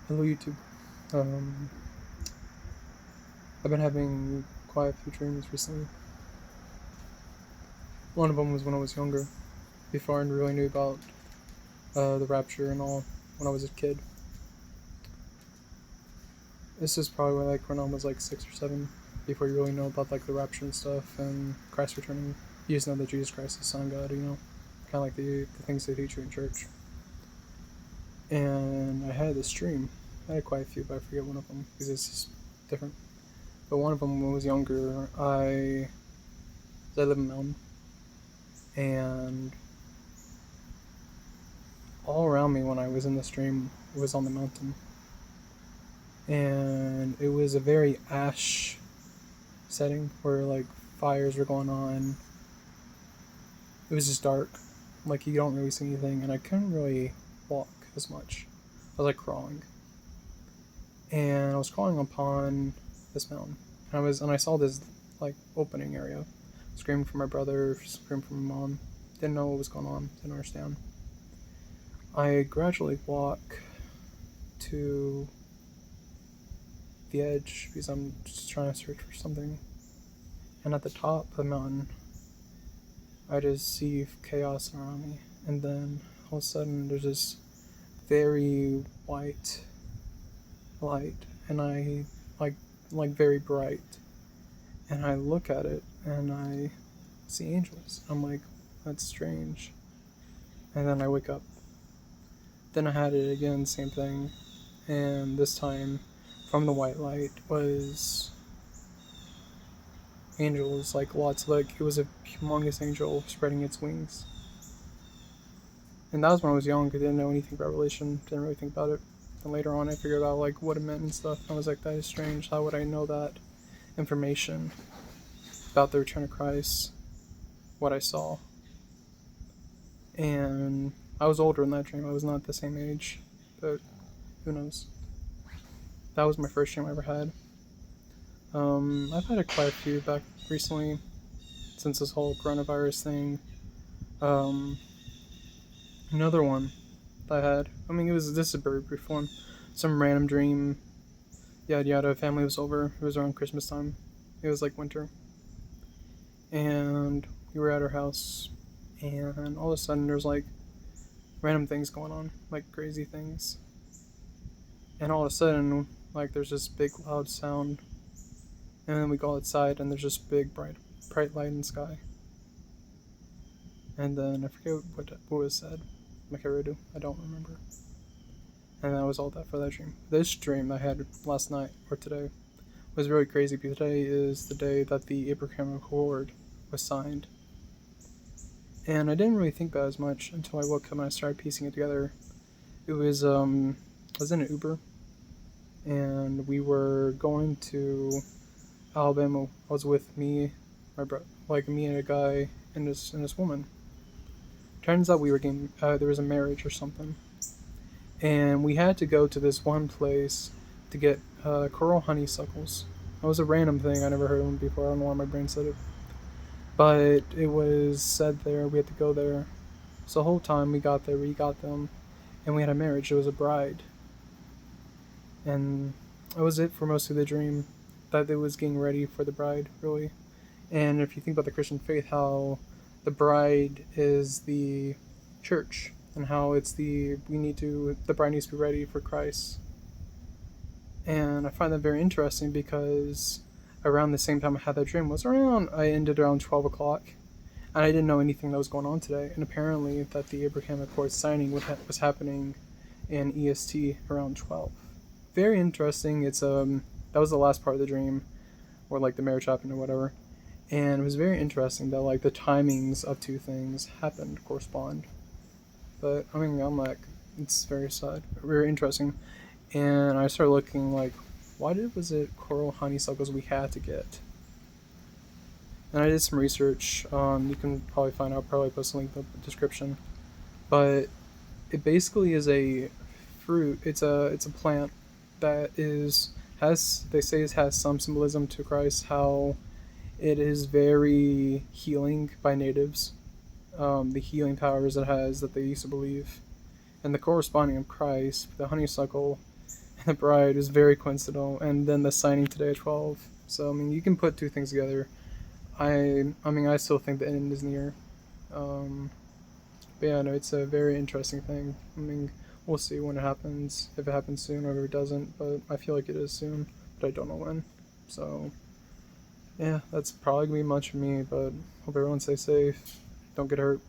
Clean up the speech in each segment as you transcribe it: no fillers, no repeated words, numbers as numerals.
Hello YouTube. I've been having quite a few dreams recently. One of them was when I was younger, before I really knew about the Rapture and all, when I was a kid. This is probably like when I was like 6 or 7, before you really know about like the Rapture and stuff and Christ returning. You just know that Jesus Christ is the Son of God, kind of like the things they teach you in church. And I had this dream. I had quite a few, but I forget one of them because it's just different. But one of them, when I was younger, I live in Melbourne, and all around me when I was in the stream, it was on the mountain, and it was a very ash setting where like fires were going on. It was just dark, like you don't really see anything, and I couldn't really walk as much. I was like crawling, and I was crawling upon this mountain, and I saw this like opening area. Screaming for my brother, screaming for my mom. Didn't know what was going on. Didn't understand. I gradually walk to the edge because I'm just trying to search for something. And at the top of the mountain, I just see chaos around me. And then all of a sudden, there's this very white light, and I like very bright. And I look at it, and I see angels. I'm like, that's strange. And then I wake up. Then I had it again, same thing, and this time, from the white light was angels, like lots, like it was a humongous angel spreading its wings. And that was when I was young. I didn't know anything about Revelation, didn't really think about it. And later on, I figured out like what it meant and stuff. I was like, that is strange. How would I know that information about the return of Christ? What I saw, and I was older in that dream. I was not the same age, but who knows? That was my first dream I ever had. I've had quite a few back recently since this whole coronavirus thing. Um, Another one that I had. I mean, this is a very brief one. Some random dream. Yada yada. Family was over. It was around Christmas time. It was like winter, and we were at our house, and all of a sudden there's like random things going on, like crazy things, and all of a sudden like there's this big loud sound, and then we go outside and there's this big bright light in the sky. And then I forget what was said. Like I really do. I don't remember. And that was all that for that dream. This dream I had last night, or today, was really crazy because today is the day that the Abrahamic Accord was signed. And I didn't really think about it as much until I woke up and I started piecing it together. It was, I was in an Uber, and we were going to Alabama. I was with me, me and a guy and this woman. Turns out we were getting, there was a marriage or something. And we had to go to this one place to get coral honeysuckles. That was a random thing. I never heard of them before. I don't know why my brain said it. But it was said there. We had to go there. So the whole time we got there, we got them. And we had a marriage. It was a bride. And that was it for most of the dream. That it was getting ready for the bride, really. And if you think about the Christian faith, how the bride is the church, and how the bride needs to be ready for Christ. And I find that very interesting because around the same time I had that dream I ended around 12 o'clock, and I didn't know anything that was going on today. And apparently that the Abraham Accord signing was happening in EST around 12. Very interesting. That was the last part of the dream, where like the marriage happened or whatever. And it was very interesting that like the timings of two things correspond. But I mean, I'm like, it's very sad, very interesting. And I started looking like, was it coral honeysuckles we had to get? And I did some research. You can probably find out. Probably post a link in the description. But it basically is a fruit. It's a plant that they say it has some symbolism to Christ. How it is very healing by natives. The healing powers it has that they used to believe, and the corresponding of Christ, the honeysuckle, the bride is very coincidental, and then the signing today at 12. So I mean, you can put two things together. I mean, I still think the end is near. Um, but yeah, no, it's a very interesting thing. I mean, we'll see when it happens, if it happens soon or if it doesn't. But I feel like it is soon, but I don't know when. So yeah, that's probably gonna be much for me. But hope everyone stays safe, don't get hurt.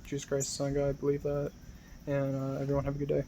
Jesus Christ, is Son of God, believe that, and everyone have a good day.